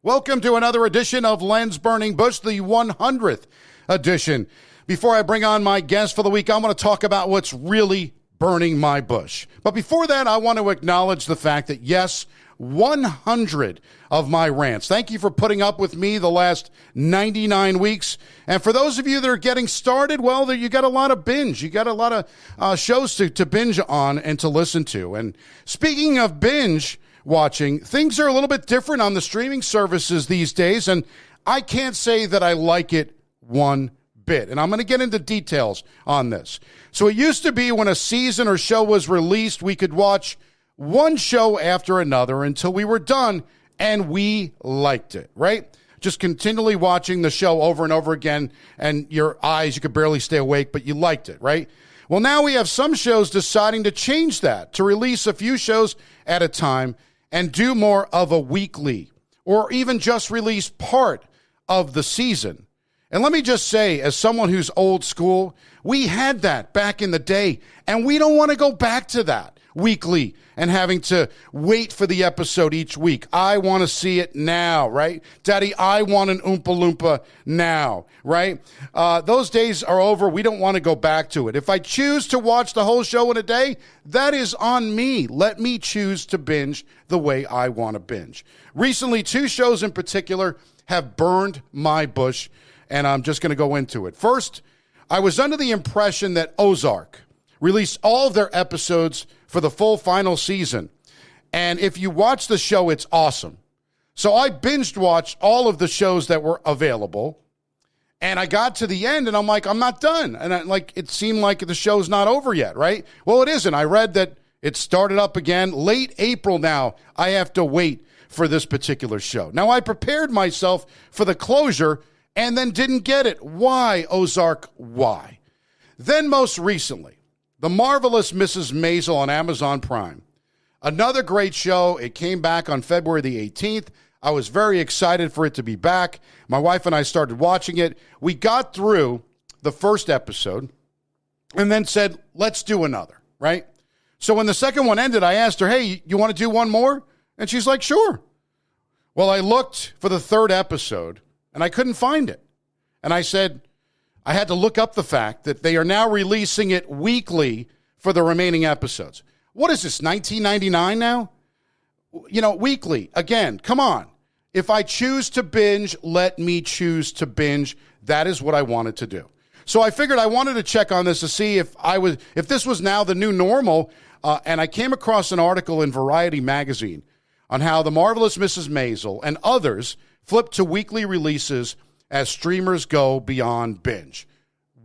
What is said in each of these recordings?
Welcome to another edition of Lens Burning Bush, the 100th edition. Before I bring on my guest for the week, I want to talk about what's really burning my bush. But before that, I want to acknowledge the fact that, yes, 100 of my rants. Thank you for putting up with me the last 99 weeks. And for those of you that are getting started, well, you got a lot of binge. You got a lot of shows to binge on and to listen to. And speaking of binge watching, things are a little bit different on the streaming services these days, and I can't say that I like it one bit. And I'm going to get into details on this. So it used to be when a season or show was released, we could watch one show after another until we were done, and we liked it, right? Just continually watching the show over and over again, and your eyes, you could barely stay awake, but you liked it, right? Well, now we have some shows deciding to change that, to release a few shows at a time and do more of a weekly or even just release part of the season. And let me just say, as someone who's old school, we had that back in the day, and we don't want to go back to that weekly and having to wait for the episode each week. I want to see it now, right? Daddy, I want an Oompa Loompa now, right? Those days are over. We don't want to go back to it. If I choose to watch the whole show in a day, that is on me. Let me choose to binge the way I want to binge. Recently, two shows in particular have burned my bush, and I'm just going to go into it. First, I was under the impression that Ozark released all of their episodes for the full final season. And if you watch the show, it's awesome. So I binged watched all of the shows that were available. And I got to the end and I'm like, I'm not done. And it seemed like the show's not over yet, right? Well, it isn't. I read that it started up again late April now. I have to wait for this particular show. Now, I prepared myself for the closure and then didn't get it. Why, Ozark? Why? Then most recently, The Marvelous Mrs. Maisel on Amazon Prime. Another great show. It came back on February the 18th. I was very excited for it to be back. My wife and I started watching it. We got through the first episode and then said, let's do another, right? So when the second one ended, I asked her, hey, you want to do one more? And she's like, sure. Well, I looked for the third episode and I couldn't find it. And I said, I had to look up the fact that they are now releasing it weekly for the remaining episodes. What is this, 1999 now? You know, weekly. Again, come on. If I choose to binge, let me choose to binge. That is what I wanted to do. So I figured I wanted to check on this to see if this was now the new normal. And I came across an article in Variety magazine on how The Marvelous Mrs. Maisel and others flipped to weekly releases as streamers go beyond binge.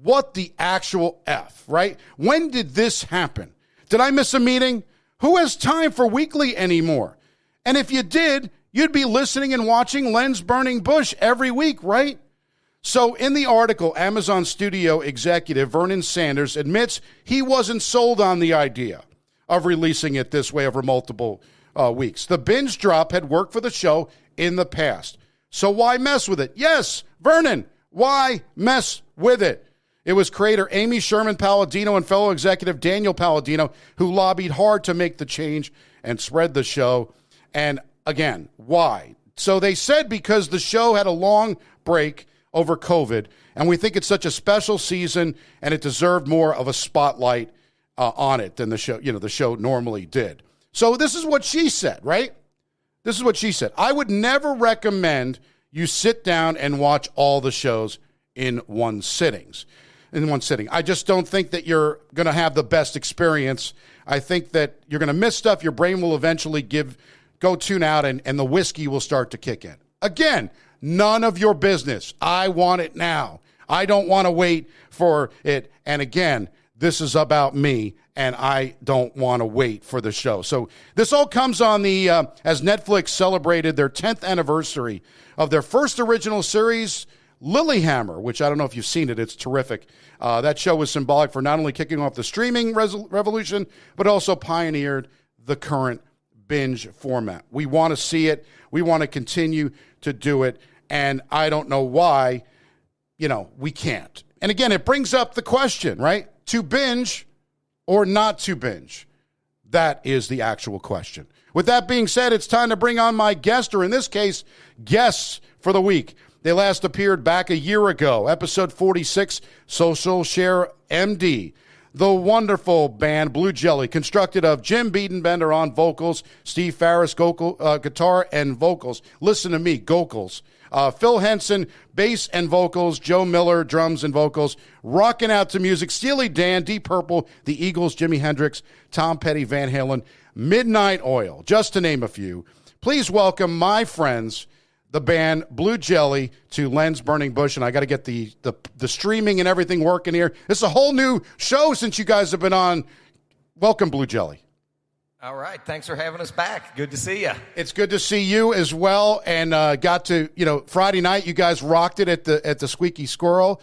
What the actual F, right? When did this happen? Did I miss a meeting? Who has time for weekly anymore? And if you did, you'd be listening and watching Lens Burning Bush every week, right? So in the article, Amazon studio executive Vernon Sanders admits he wasn't sold on the idea of releasing it this way over multiple weeks. The binge drop had worked for the show in the past. So why mess with it? Yes, Vernon, why mess with it? It was creator Amy Sherman Palladino and fellow executive Daniel Palladino who lobbied hard to make the change and spread the show. And again, why? So they said because the show had a long break over COVID, and we think it's such a special season, and it deserved more of a spotlight on it than the show normally did. So this is what she said, right? This is what she said. I would never recommend you sit down and watch all the shows in one sitting. I just don't think that you're going to have the best experience. I think that you're going to miss stuff. Your brain will eventually go tune out, and the whiskey will start to kick in. Again, none of your business. I want it now. I don't want to wait for it. And again, this is about me, and I don't want to wait for the show. So this all comes on as Netflix celebrated their 10th anniversary of their first original series, Lilyhammer, which I don't know if you've seen it. It's terrific. That show was symbolic for not only kicking off the streaming revolution, but also pioneered the current binge format. We want to see it. We want to continue to do it. And I don't know why, we can't. And again, it brings up the question, right? To binge or not to binge? That is the actual question. With that being said, it's time to bring on my guest, or in this case, guests for the week. They last appeared back a year ago, episode 46, Social Share MD. The wonderful band Blue Jelly, constructed of Jim Biedenbender on vocals, Steve Farris guitar and vocals. Listen to me, vocals. Phil Henson, bass and vocals. Joe Miller, drums and vocals. Rocking out to music, Steely Dan, Deep Purple, The Eagles, Jimi Hendrix, Tom Petty, Van Halen, Midnight Oil, just to name a few. Please welcome my friends, the band Blue Jelly, to Len's Burning Bush. And I got to get the streaming and everything working here. It's a whole new show since you guys have been on. Welcome, Blue Jelly. All right. Thanks for having us back. Good to see you. It's good to see you as well. And got to, Friday night, you guys rocked it at the Squeaky Squirrel.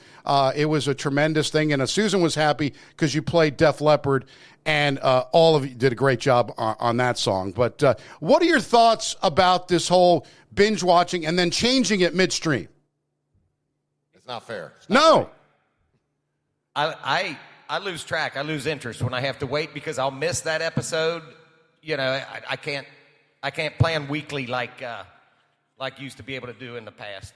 It was a tremendous thing. And Susan was happy because you played Def Leppard. And all of you did a great job on that song. But what are your thoughts about this whole binge watching and then changing it midstream? It's not fair. No. I lose track. I lose interest when I have to wait because I'll miss that episode. I can't plan weekly like you used to be able to do in the past.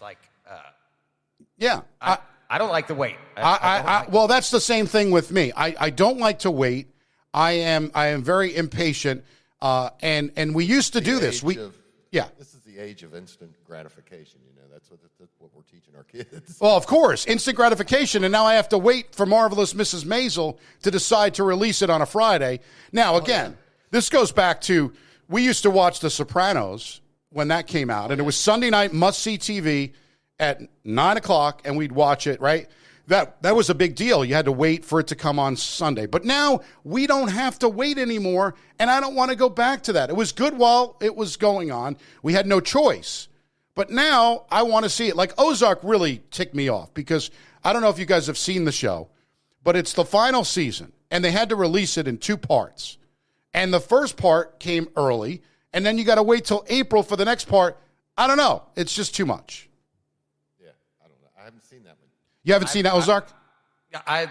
Yeah. I don't like to wait. Well, that's the same thing with me. I don't like to wait. I am very impatient, and we used to do this. This is the age of instant gratification. That's what we're teaching our kids. Well, of course, instant gratification, and now I have to wait for Marvelous Mrs. Maisel to decide to release it on a Friday. Now, again, this goes back to we used to watch The Sopranos when that came out, and it was Sunday night must-see TV at 9 o'clock, and we'd watch it, right? That was a big deal. You had to wait for it to come on Sunday. But now we don't have to wait anymore, and I don't want to go back to that. It was good while it was going on. We had no choice. But now I want to see it. Like Ozark really ticked me off because I don't know if you guys have seen the show, but it's the final season, and they had to release it in 2 parts. And the first part came early, and then you got to wait till April for the next part. I don't know. It's just too much. Yeah, I don't know. I haven't seen that one. You haven't seen Ozark? I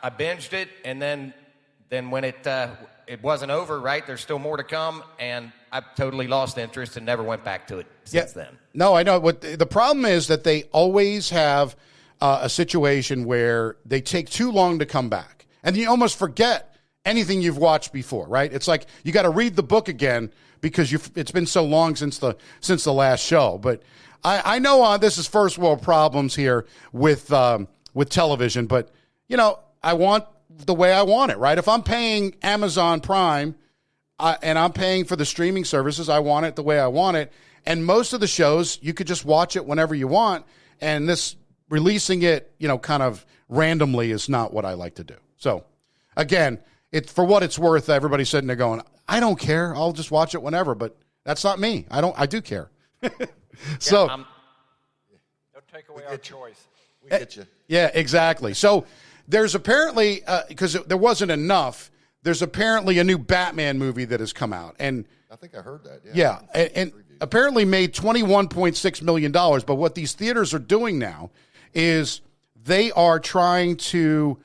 binged it, and then when it wasn't over, right, there's still more to come, and I've totally lost interest and never went back to it since then. No, I know. What the problem is that they always have a situation where they take too long to come back, and you almost forget anything you've watched before, right? It's like you got to read the book again because it's been so long since the last show, but I know this is first world problems here with television, but, I want the way I want it, right? If I'm paying Amazon Prime and I'm paying for the streaming services, I want it the way I want it. And most of the shows, you could just watch it whenever you want. And this releasing it, kind of randomly is not what I like to do. So, again, for what it's worth, everybody's sitting there going, I don't care. I'll just watch it whenever. But that's not me. I do care. So, don't take away our choice. We get you. Yeah, exactly. So there's apparently, because there wasn't enough, there's apparently a new Batman movie that has come out. And I think I heard that. Yeah, and apparently made $21.6 million. But what these theaters are doing now is they are trying to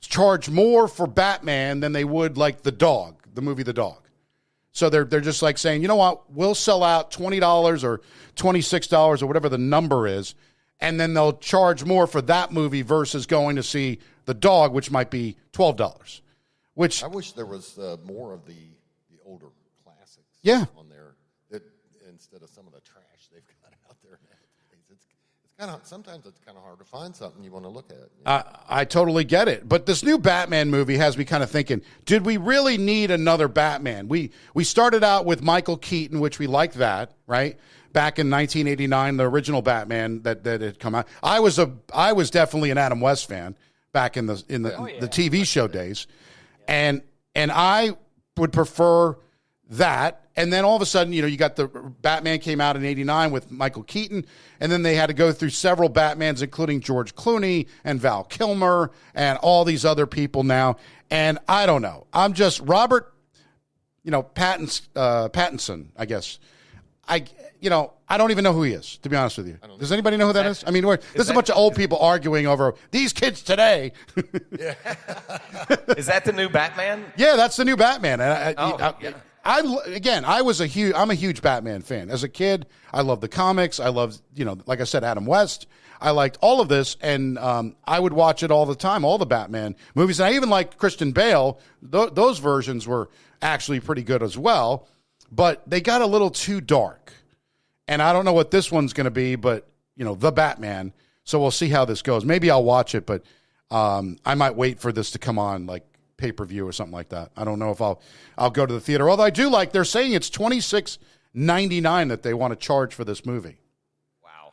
charge more for Batman than they would like The Dog, the movie The Dog. So they're just like saying, you know what, we'll sell out $20 or $26 or whatever the number is, and then they'll charge more for that movie versus going to see The Dog, which might be $12. Which I wish there was more of the older classics on there instead of some of the trash they've got out there nowadays. It's kind of sometimes it's kind of hard to find something you want to look at. I totally get it. But this new Batman movie has me kind of thinking, did we really need another Batman? We started out with Michael Keaton, which we liked that, right? Back in 1989, the original Batman that had come out. I was definitely an Adam West fan back in the TV show days. And I would prefer that. And then all of a sudden, you got the Batman came out in 89 with Michael Keaton. And then they had to go through several Batmans, including George Clooney and Val Kilmer and all these other people now. And I don't know. I'm just Robert, Pattinson, I guess. I don't even know who he is, to be honest with you. Does anybody know who that is? I mean, there's a bunch of old people arguing over these kids today. Is that the new Batman? Yeah, that's the new Batman. I'm a huge Batman fan. As a kid, I loved the comics. I loved, like I said, Adam West. I liked all of this, and I would watch it all the time, all the Batman movies. And I even liked Christian Bale. Those versions were actually pretty good as well, but they got a little too dark. And I don't know what this one's going to be, but, the Batman. So we'll see how this goes. Maybe I'll watch it, but I might wait for this to come on, like, pay-per-view or something like that. I don't know if I'll go to the theater. Although I do like, they're saying it's $26.99 that they want to charge for this movie. Wow.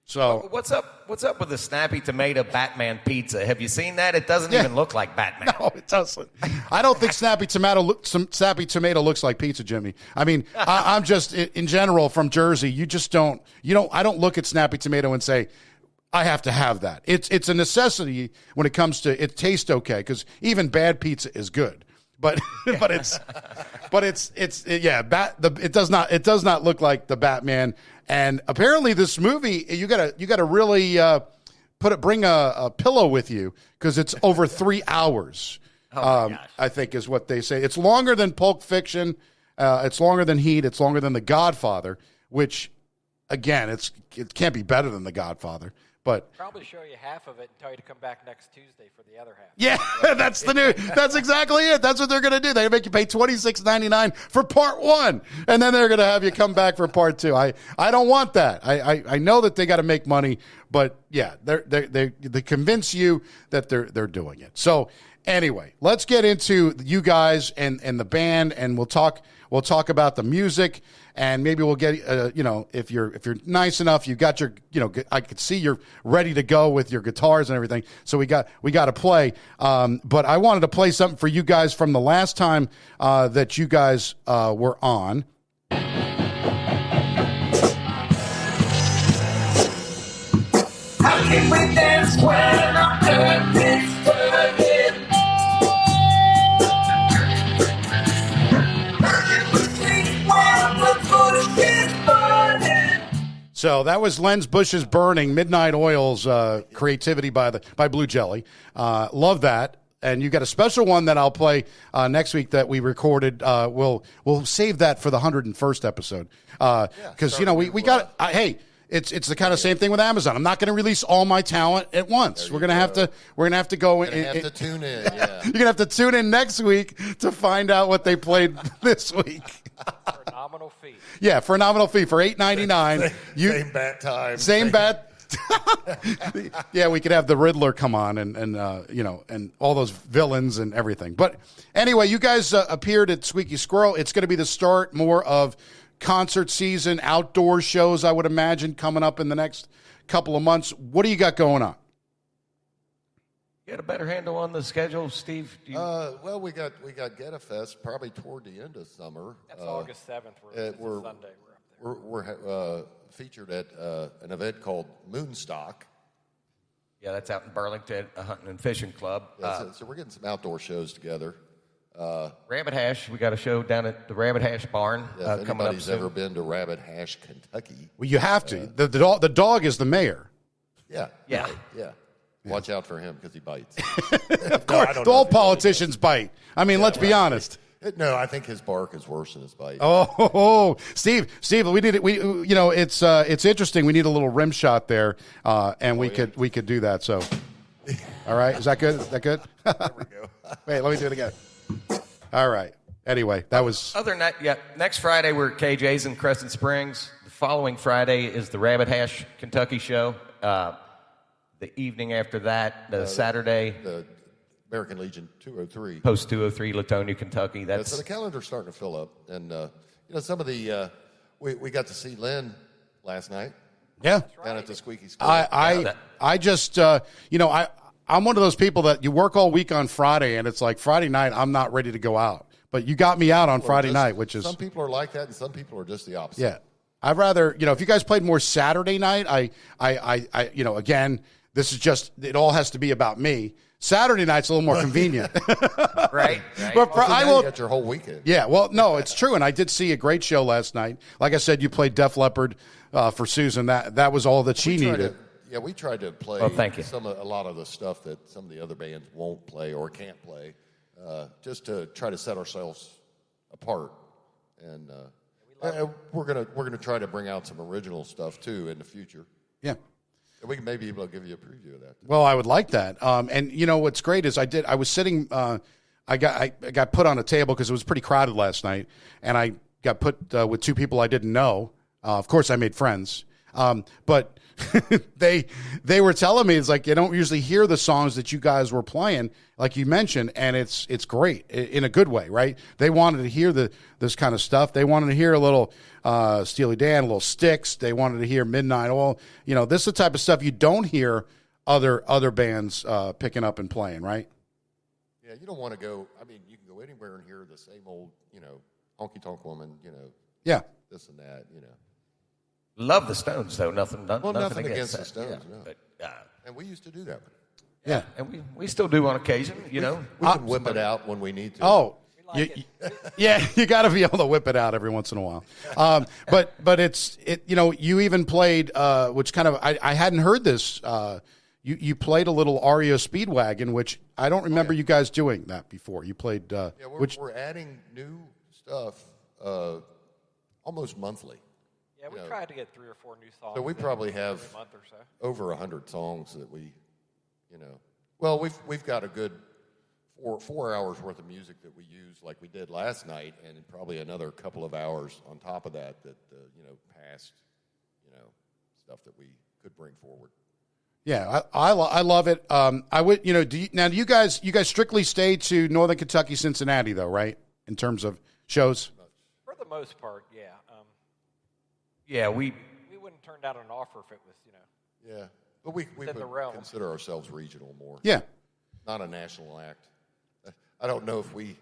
So what's up with the Snappy Tomato Batman pizza? Have you seen that? It doesn't even look like Batman. No, it doesn't. I don't think Snappy Tomato looks like pizza, Jimmy. I mean, I'm just in general from Jersey. I don't look at Snappy Tomato and say, I have to have that. It's a necessity when it comes to it tastes okay, because even bad pizza is good. But it does not look like the Batman. And apparently this movie, you gotta really bring a pillow with you, because it's over 3 hours. Oh my gosh. I think is what they say. It's longer than Pulp Fiction. It's longer than Heat. It's longer than The Godfather, which again, it can't be better than The Godfather. But probably show you half of it and tell you to come back next Tuesday for the other half. Yeah, that's exactly it. That's what they're going to do. They make you pay $26.99 for part 1, and then they're going to have you come back for part 2. I don't want that. I know that they got to make money, but yeah, they convince you that they're doing it. So anyway, let's get into you guys and the band, and we'll talk about the music. And maybe we'll get, if you're nice enough, you got your, I could see you're ready to go with your guitars and everything. So we got to play. But I wanted to play something for you guys from the last time that you guys were on. How can we dance when our earth is turning? So that was Len Bush's Burning, Midnight Oil's creativity by Blue Jelly. Love that. And you got a special one that I'll play next week that we recorded. We'll save that for the 101st episode. Because, we got hey, it's the kind of same thing with Amazon. I'm not going to release all my talent at once. We're going to have to go in. You're going to have to tune in, yeah. You're going to have to tune in next week to find out what they played this week. For a nominal fee. Yeah, for a nominal fee for $8.99. Same bat time. Same bat. Yeah, we could have the Riddler come on and all those villains and everything. But anyway, you guys appeared at Squeaky Squirrel. It's going to be the start more of concert season, outdoor shows, I would imagine, coming up in the next couple of months. What do you got going on? You got a better handle on the schedule, Steve? Well, we got Geta Fest probably toward the end of summer. That's August 7th. We're Sunday. We're up there. We're featured at an event called Moonstock. Yeah, that's out in Burlington, a hunting and fishing club. Yeah, so we're getting some outdoor shows together. Rabbit Hash, we got a show down at the Rabbit Hash Barn if coming up anybody's soon. ever been to Rabbit Hash, Kentucky. Well, you have to. The dog is the mayor. Yeah. Yeah. Right, yeah. Watch out for him because he bites. Of course, all politicians bite. I mean, let's be honest. No, I think his bark is worse than his bite. Oh, Steve, we need it. It's interesting. We need a little rim shot there, and we could do that. So, all right, is that good? Is that good? There we go. Wait, let me do it again. All right. Anyway, that was. Other than that, yeah. Next Friday we're at KJ's in Crescent Springs. The following Friday is the Rabbit Hash Kentucky show. The evening after that, Saturday, The American Legion 203. Post 203, Latonia, Kentucky. That's So the calendar's starting to fill up. And, some of the, we got to see Lynn last night Yeah. down at the Squeaky Squirrel. I just, I'm one of those people that you work all week on Friday, and it's like Friday night, I'm not ready to go out. But you got me out on Friday night, which is. Some people are like that, and some people are just the opposite. Yeah. I'd rather, if you guys played more Saturday night, again, this is just, it all has to be about me. Saturday night's a little more convenient. right. But I will. You got your whole weekend. Yeah, well, no, it's true, and I did see a great show last night. Like I said, you played Def Leppard for Susan. That was all that she needed. We tried to play thank you. a lot of the stuff that some of the other bands won't play or can't play, just to try to set ourselves apart. and we're gonna try to bring out some original stuff too in the future. Yeah. And we can maybe able to give you a preview of that. Well, I would like that. And you know what's great is I was sitting. I got put on a table because it was pretty crowded last night, and I got put with two people I didn't know. Of course, I made friends, but they were telling me it's like you don't usually hear the songs that you guys were playing, like you mentioned, and it's great in a good way, right? They wanted to hear this kind of stuff. They wanted to hear a little Steely Dan, a little Styx. They wanted to hear Midnight Oil. You know, this is the type of stuff you don't hear other bands picking up and playing, right? Yeah, you don't want to go. I mean, you can go anywhere and hear the same old, honky tonk woman, Yeah. this and that, Love the Stones, though. Nothing against the that. Stones, Yeah. no. But, And we used to do that. Yeah. and we still do on occasion, We can whip it out when we need to. Oh, like you got to be able to whip it out every once in a while. But it's you even played, which kind of I hadn't heard this. You played a little Reo Speedwagon, which I don't remember you guys doing that before. You played, we're adding new stuff almost monthly. Yeah, we tried to get 3 or 4 new songs. So we probably have every month or so. over 100 songs that we, Well, we've got a good 4 hours worth of music that we use like we did last night, and probably another couple of hours on top of that past stuff that we could bring forward. Yeah, I love it. I would do you guys strictly stay to Northern Kentucky, Cincinnati though, right? In terms of shows. For the most part, yeah. Yeah, We wouldn't turn down an offer if it was, Yeah, but we Within the would realm. consider ourselves regional more. Yeah. Not a national act. I don't know if we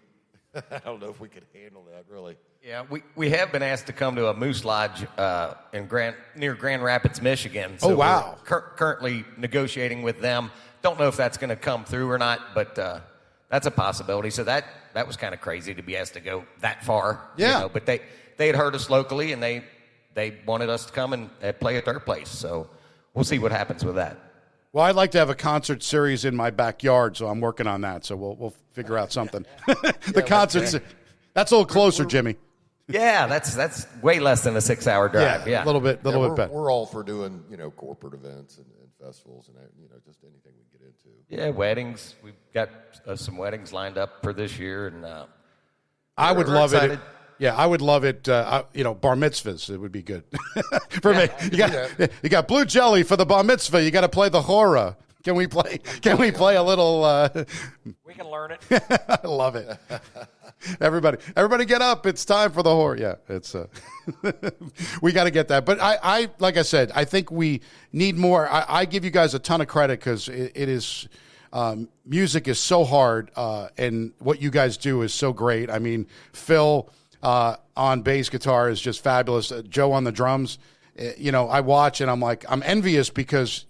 could handle that really. Yeah, we have been asked to come to a Moose Lodge near Grand Rapids, Michigan. So Oh, wow. We're currently negotiating with them. Don't know if that's going to come through or not, but that's a possibility. So that was kind of crazy to be asked to go that far. Yeah. But they had heard us locally, and they wanted us to come and play at their place. So we'll see what happens with that. Well, I'd like to have a concert series in my backyard, so I'm working on that. So we'll figure out something. The concerts. That's a little closer, Jimmy. Yeah, that's way less than a 6-hour drive. Yeah, a little bit better. We're all for doing corporate events and festivals and just anything we get into. Yeah, weddings. We've got some weddings lined up for this year, and I would we're love excited. it. Yeah, I would love it. Bar mitzvahs, it would be good for me. You got blue jelly for the bar mitzvah. You got to play the horror. Can we play? Can we play a little? we can learn it. I love it. Everybody, get up! It's time for the horror. Yeah, it's. We got to get that. But I, like I said, I think we need more. I give you guys a ton of credit because it is. Music is so hard, and what you guys do is so great. I mean, Phil. On bass guitar is just fabulous. Joe on the drums, I watch and I'm envious because,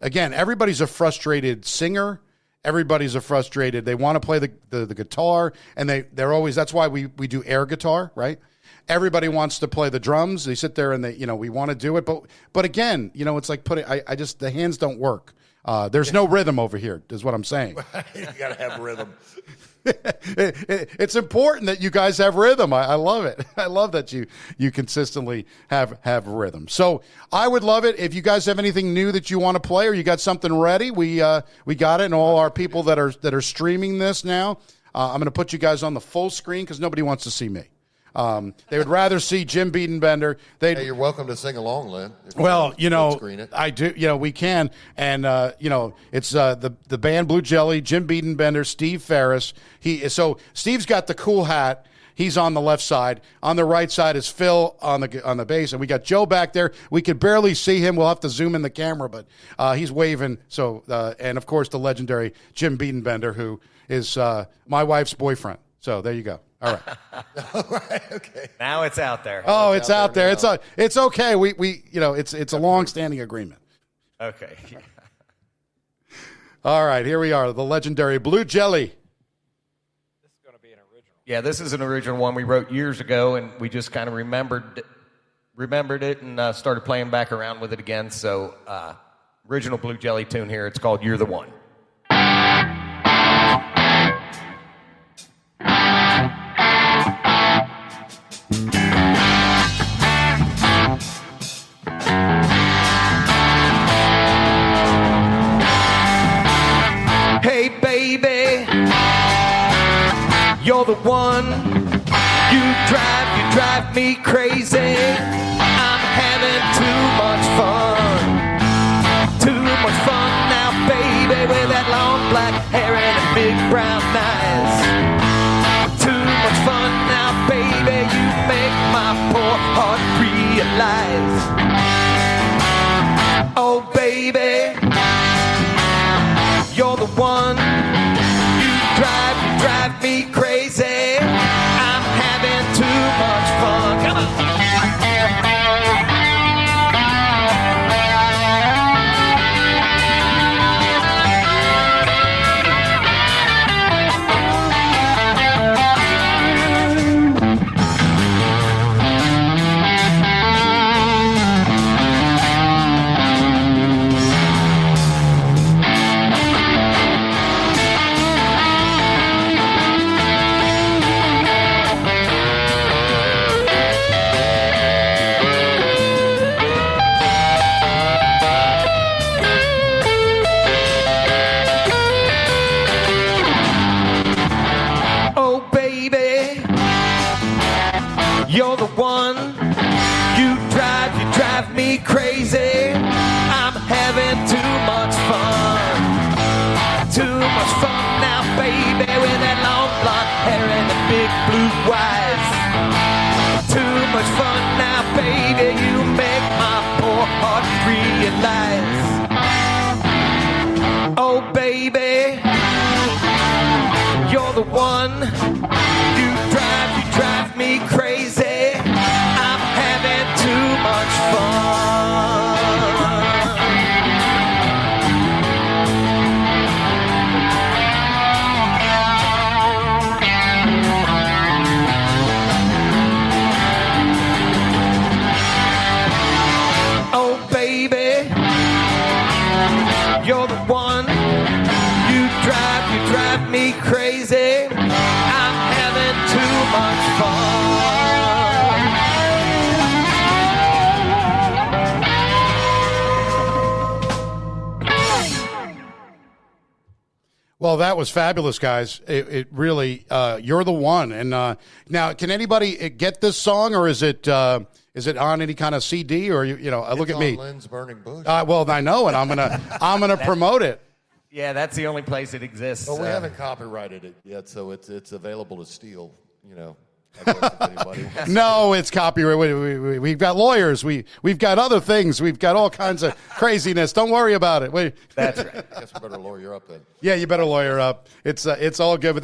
again, everybody's a frustrated singer. Everybody's a frustrated. They want to play the guitar, and they're always. That's why we do air guitar, right? Everybody wants to play the drums. They sit there and we want to do it, but again, it's like the hands don't work. There's no rhythm over here, is what I'm saying. You got to have rhythm. It's important that you guys have rhythm. I love it. I love that you consistently have rhythm. So I would love it if you guys have anything new that you want to play or you got something ready. We got it, and all our people that are streaming this now. I'm going to put you guys on the full screen because nobody wants to see me. They would rather see Jim Biedenbender. Hey, you're welcome to sing along, Lynn. Well, screen it. I do. We can, and it's the band Blue Jelly, Jim Biedenbender, Steve Ferris. So Steve's got the cool hat. He's on the left side. On the right side is Phil on the bass, and we got Joe back there. We could barely see him. We'll have to zoom in the camera, but he's waving. So, and of course, the legendary Jim Biedenbender, who is my wife's boyfriend. So there you go. All right. All right. Okay. Now it's out there. Oh, it's out there. It's okay. We it's a long-standing agreement. Okay. All right, here we are. The legendary Blue Jelly. This is going to be an original. Yeah, this is an original one we wrote years ago, and we just kind of remembered it and started playing back around with it again. So, original Blue Jelly tune here. It's called "You're the One." You're the one. You drive me crazy. I'm having too much fun. Too much fun now, baby, with that long black hair and the big brown eyes. Too much fun now, baby, you make my poor heart realize. Oh, baby, you're the one. You drive me crazy. I'm having too much fun. Come on. You're the one. You drive me crazy. I'm having too much fun. Too much fun now, baby, with that long blonde hair and the big blue eyes. Too much fun now, baby, you make my poor heart realize. Oh, baby, you're the one. You drive me crazy. I'm having too much fun. Oh, baby, you're the one. You drive me crazy. I'm having too much fun. Well, that was fabulous, guys. It really, you're the one. And now, can anybody get this song, or is it on any kind of CD, or look at me. Lynn's Burning Bush. Well, I know, and I'm gonna promote it. Yeah, that's the only place it exists. Well, we haven't copyrighted it yet, so it's available to steal. I guess if anybody wants No, it's copyright. We've got lawyers. We've got other things. We've got all kinds of craziness. Don't worry about it. That's right. I guess we better lawyer up then. Yeah, you better lawyer up. It's all good. But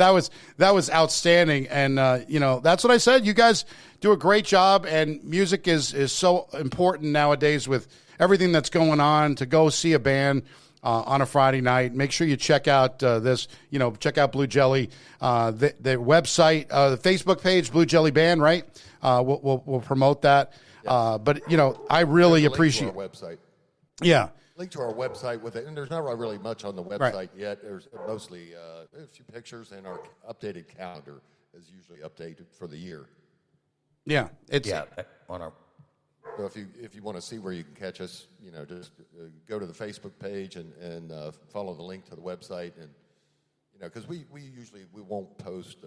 that was outstanding, and that's what I said. You guys do a great job, and music is so important nowadays with everything that's going on. To go see a band on a Friday night, make sure you check out this. Check out Blue Jelly, the website, the Facebook page, Blue Jelly Band. Right? We'll promote that. Yes. But I really appreciate our website. Yeah. Link to our website with it, and there's not really much on the website Right. yet. There's mostly a few pictures, and our updated calendar is usually updated for the year. Yeah. On our. So if you want to see where you can catch us, just go to the Facebook page and follow the link to the website, and because we usually won't post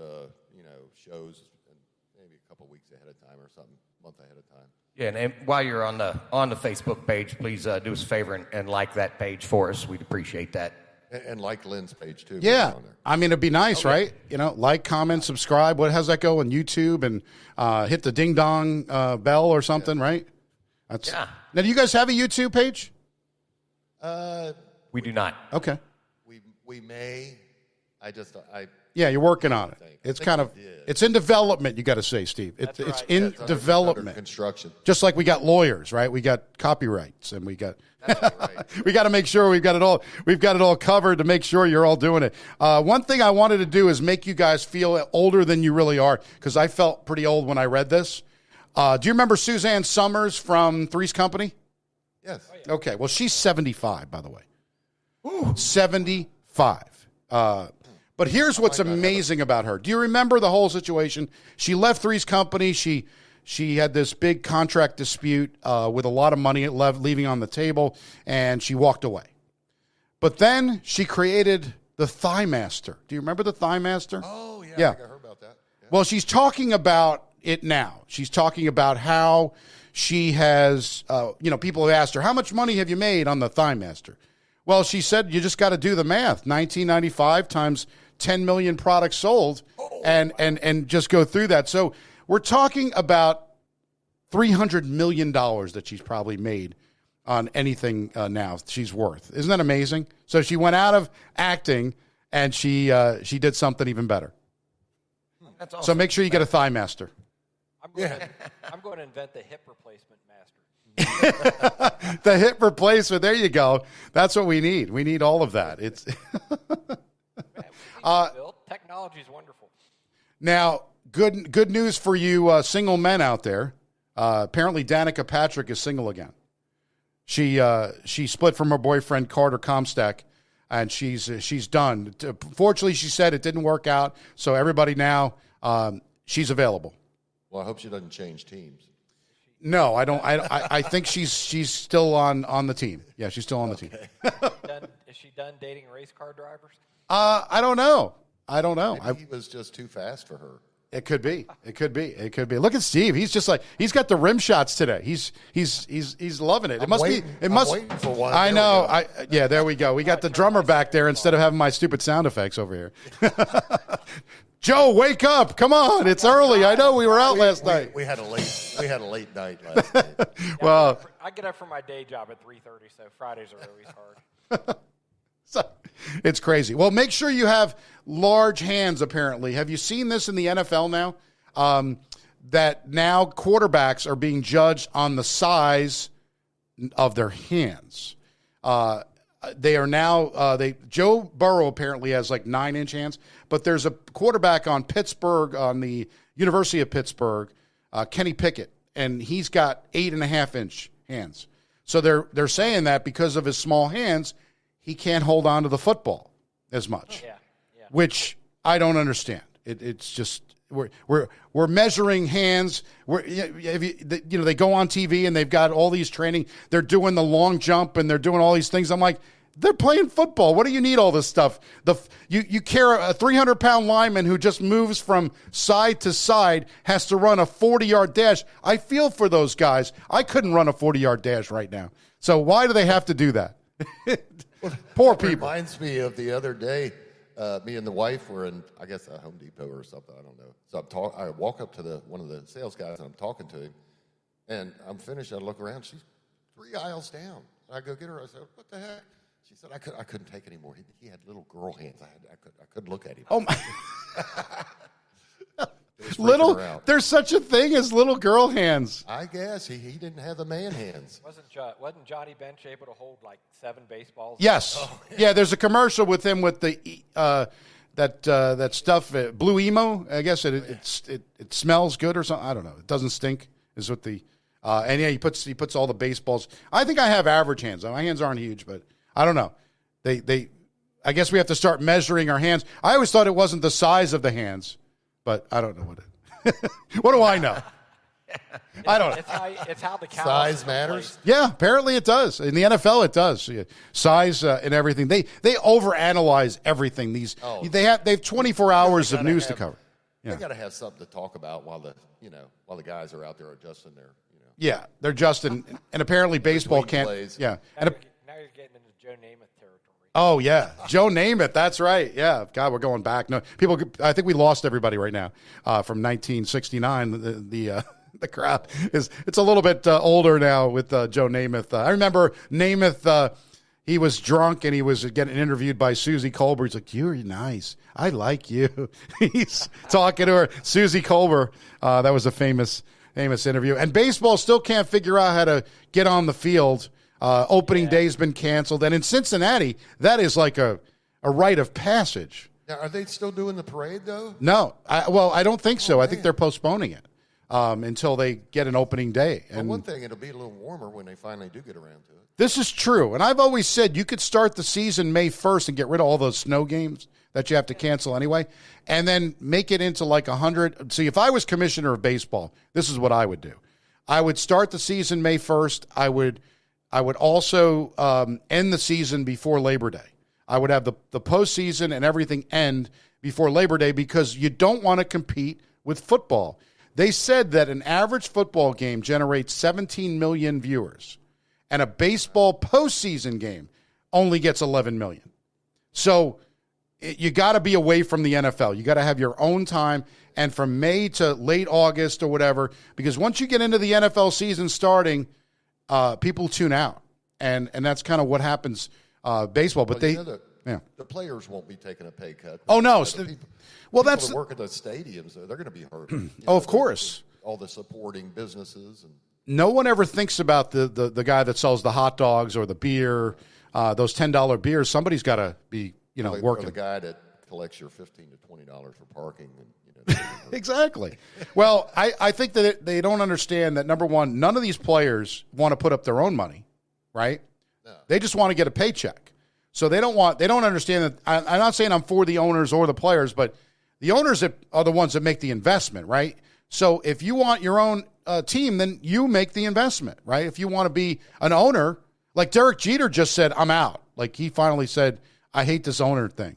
shows maybe a couple weeks ahead of time or something, a month ahead of time. Yeah, and while you're on the Facebook page, please do us a favor and like that page for us. We'd appreciate that. And like Lynn's page too. Yeah, on there. I mean it'd be nice, right? Like, comment, subscribe. How's that go on YouTube? And hit the ding dong bell or something, right? Yeah. Now, do you guys have a YouTube page? We do not. Okay. We may. Yeah, you're working on it. It's it's in development. You got to say, Steve. It's in development. Under construction. Just like we got lawyers, right? We got copyrights, and we got. Right. We got to make sure we've got it all. We've got it all covered to make sure you're all doing it. One thing I wanted to do is make you guys feel older than you really are, because I felt pretty old when I read this. Do you remember Suzanne Summers from Three's Company? Yes. Okay. Well, she's 75, by the way. Ooh. 75. But here's what's amazing about her. Do you remember the whole situation? She left Three's Company. She had this big contract dispute with a lot of money leaving on the table, and she walked away. But then she created the Thigh Master. Do you remember the Thigh Master? Oh, yeah. Yeah. I think I heard about that. Well, she's talking about it now. She's talking about how she has, people have asked her, how much money have you made on the Thigh Master? Well, she said, you just got to do the math. $19.95 times 10 million products sold and just go through that. So we're talking about $300 million that she's probably made on anything now she's worth. Isn't that amazing? So she went out of acting and she did something even better. That's awesome. So make sure you get a Thigh Master. I'm going to invent the hip replacement master. The hip replacement. There you go. That's what we need. We need all of that. It's Technology is wonderful. now good news for you single men out there. Apparently, Danica Patrick is single again. She split from her boyfriend Carter Comstock, and she's done. Fortunately, she said it didn't work out, so everybody now she's available. Well, I hope she doesn't change teams. No, I don't. I think she's still on the team. Yeah, she's still on the team. Is she done dating race car drivers? I don't know. Maybe he was just too fast for her. It could be. Look at Steve. He's just like he's got the rim shots today. He's loving it. It must be. It must. I'm waiting for one. I know. Yeah. There we go. We got the drummer back there instead of having my stupid sound effects over here. Joe, wake up! Come on, it's early. I know we were out last night. We had a late night last night. Well, I get up from my day job at 3:30, so Fridays are always hard. So, it's crazy. Well, make sure you have large hands, apparently. Have you seen this in the NFL now? That now quarterbacks are being judged on the size of their hands. They are now, Joe Burrow apparently has like 9-inch hands, but there's a quarterback on the University of Pittsburgh, Kenny Pickett, and he's got 8.5-inch hands. So they're saying that because of his small hands, he can't hold on to the football as much, which I don't understand. It's just we're measuring hands. They go on TV and they've got all these training. They're doing the long jump and they're doing all these things. I'm like, they're playing football. What do you need all this stuff? You carry a 300-pound lineman who just moves from side to side has to run a 40-yard dash. I feel for those guys. I couldn't run a 40-yard dash right now. So why do they have to do that? Poor people. Reminds me of the other day. Me and the wife were in, I guess, a Home Depot or something. I don't know. So I walk up to one of the sales guys and I'm talking to him, and I'm finished. I look around. She's 3 aisles down. I go get her. I said, "What the heck?" She said, "I couldn't take it anymore. He had little girl hands. I couldn't look at him." Oh my! There's such a thing as little girl hands. I guess he didn't have the man hands. Wasn't Johnny Bench able to hold like 7 baseballs? Yes. Oh, yeah. There's a commercial with him with the that stuff, Blue Emo. I guess it smells good or something. I don't know. It doesn't stink. Is what the and yeah, he puts all the baseballs. I think I have average hands. My hands aren't huge, but I don't know. I guess we have to start measuring our hands. I always thought it wasn't the size of the hands, but I don't know what it. What do I know? I don't know. It's how the size matters. Yeah, apparently it does. In the NFL, it does. Size and everything. They overanalyze everything. They have 24 hours of news to cover. Yeah. They got to have something to talk about while the guys are out there adjusting their. Yeah, they're adjusting, and apparently baseball can't. Plays. Yeah, now you're getting into Joe Namath territory. Oh yeah, Joe Namath. That's right. Yeah, God, we're going back. No, people. I think we lost everybody right now from 1969. The crowd it's a little bit older now with Joe Namath. I remember Namath. He was drunk and he was getting interviewed by Susie Colbert. He's like, "You're nice. I like you." He's talking to her, Susie Colbert. That was a famous interview. And baseball still can't figure out how to get on the field. Opening day's been canceled. And in Cincinnati, that is like a rite of passage. Now, are they still doing the parade, though? No. I don't think so. I think they're postponing it until they get an opening day. And one thing, it'll be a little warmer when they finally do get around to it. This is true. And I've always said you could start the season May 1st and get rid of all those snow games that you have to cancel anyway, and then make it into like 100. See, if I was commissioner of baseball, this is what I would do. I would start the season May 1st. I would also end the season before Labor Day. I would have the postseason and everything end before Labor Day because you don't want to compete with football. They said that an average football game generates 17 million viewers, and a baseball postseason game only gets 11 million. So you got to be away from the NFL. You got to have your own time, and from May to late August or whatever, because once you get into the NFL season starting, people tune out, and that's kind of what happens baseball. But the players won't be taking a pay cut. Oh no! People that work at the stadiums, they're going to be hurt. Of course. All the supporting businesses. And no one ever thinks about the guy that sells the hot dogs or the beer, those $10 beers. Somebody's got to be working. Or the guy that collects your $15 to $20 for parking. And, Exactly. Well, I think that they don't understand that, number one, none of these players want to put up their own money, right? No. They just want to get a paycheck. So they don't understand that. I'm not saying I'm for the owners or the players, but the owners are the ones that make the investment, right? So if you want your own team, then you make the investment, right? If you want to be an owner, like Derek Jeter just said, I'm out. Like he finally said, I hate this owner thing.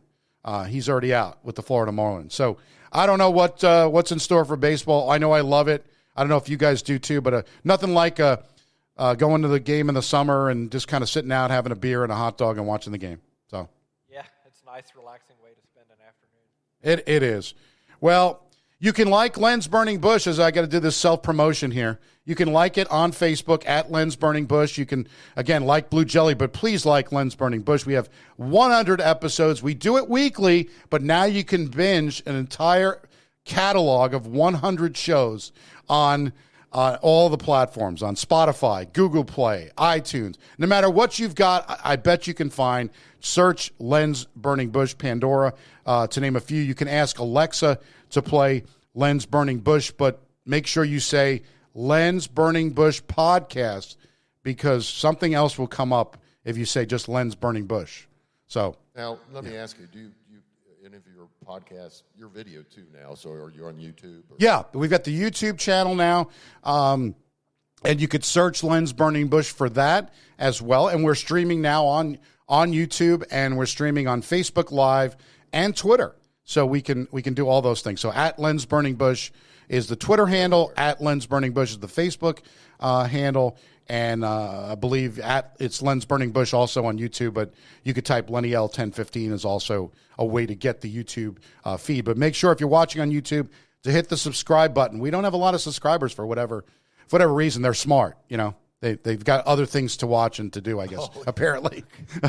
He's already out with the Florida Marlins. So I don't know what's in store for baseball. I know I love it. I don't know if you guys do too, but nothing like going to the game in the summer and just kind of sitting out, having a beer and a hot dog and watching the game. So yeah, it's a nice, relaxing way to spend an afternoon. It is. Well, you can like Lens Burning Bush, as I got to do this self-promotion here. You can like it on Facebook at Lens Burning Bush. You can, again, like Blue Jelly, but please like Lens Burning Bush. We have 100 episodes. We do it weekly, but now you can binge an entire catalog of 100 shows on all the platforms, on Spotify, Google Play, iTunes. No matter what you've got, I bet you can find. Search Lens Burning Bush, Pandora, to name a few. You can ask Alexa to play Lens Burning Bush, but make sure you say Lens Burning Bush Podcast, because something else will come up if you say just Lens Burning Bush. So now let me ask you, do you any of your podcasts, your video too now, so are you on YouTube? Yeah, we've got the YouTube channel now, and you could search Lens Burning Bush for that as well. And we're streaming now on YouTube, and we're streaming on Facebook Live and Twitter. So we can do all those things. So at Lens Burning Bush is the Twitter handle, at Lens Burning Bush is the Facebook handle, and I believe it's Lens Burning Bush also on YouTube, but you could type Lenny L 1015 is also a way to get the YouTube feed. But make sure if you're watching on YouTube to hit the subscribe button. We don't have a lot of subscribers for whatever reason. They're smart, They've got other things to watch and to do, I guess, apparently.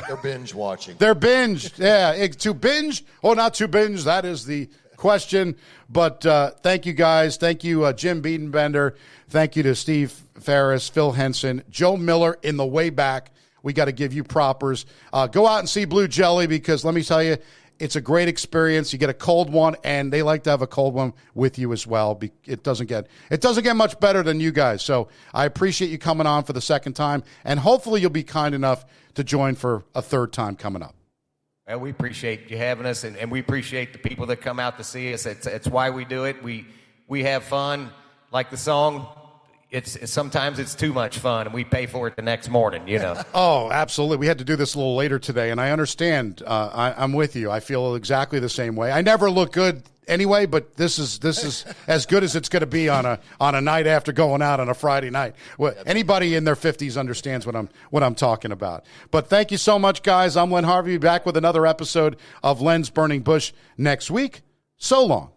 They're binge watching. They're binge. Yeah, to binge or not to binge, that is the question. But thank you, guys. Thank you, Jim Biedenbender. Thank you to Steve Ferris, Phil Henson, Joe Miller in the way back. We got to give you propers. Go out and see Blue Jelly, because let me tell you, it's a great experience. You get a cold one, and they like to have a cold one with you as well. It doesn't get much better than you guys. So I appreciate you coming on for the second time, and hopefully you'll be kind enough to join for a third time coming up. Well, we appreciate you having us, and we appreciate the people that come out to see us. It's why we do it. We have fun. Like the song, sometimes it's too much fun, and we pay for it the next morning, Oh, absolutely. We had to do this a little later today, and I understand. I'm with you. I feel exactly the same way. I never look good anyway, but this is as good as it's going to be on a night after going out on a Friday night. Well, anybody in their 50s understands what I'm talking about. But thank you so much, guys. I'm Len Harvey, back with another episode of Lens Burning Bush next week. So long.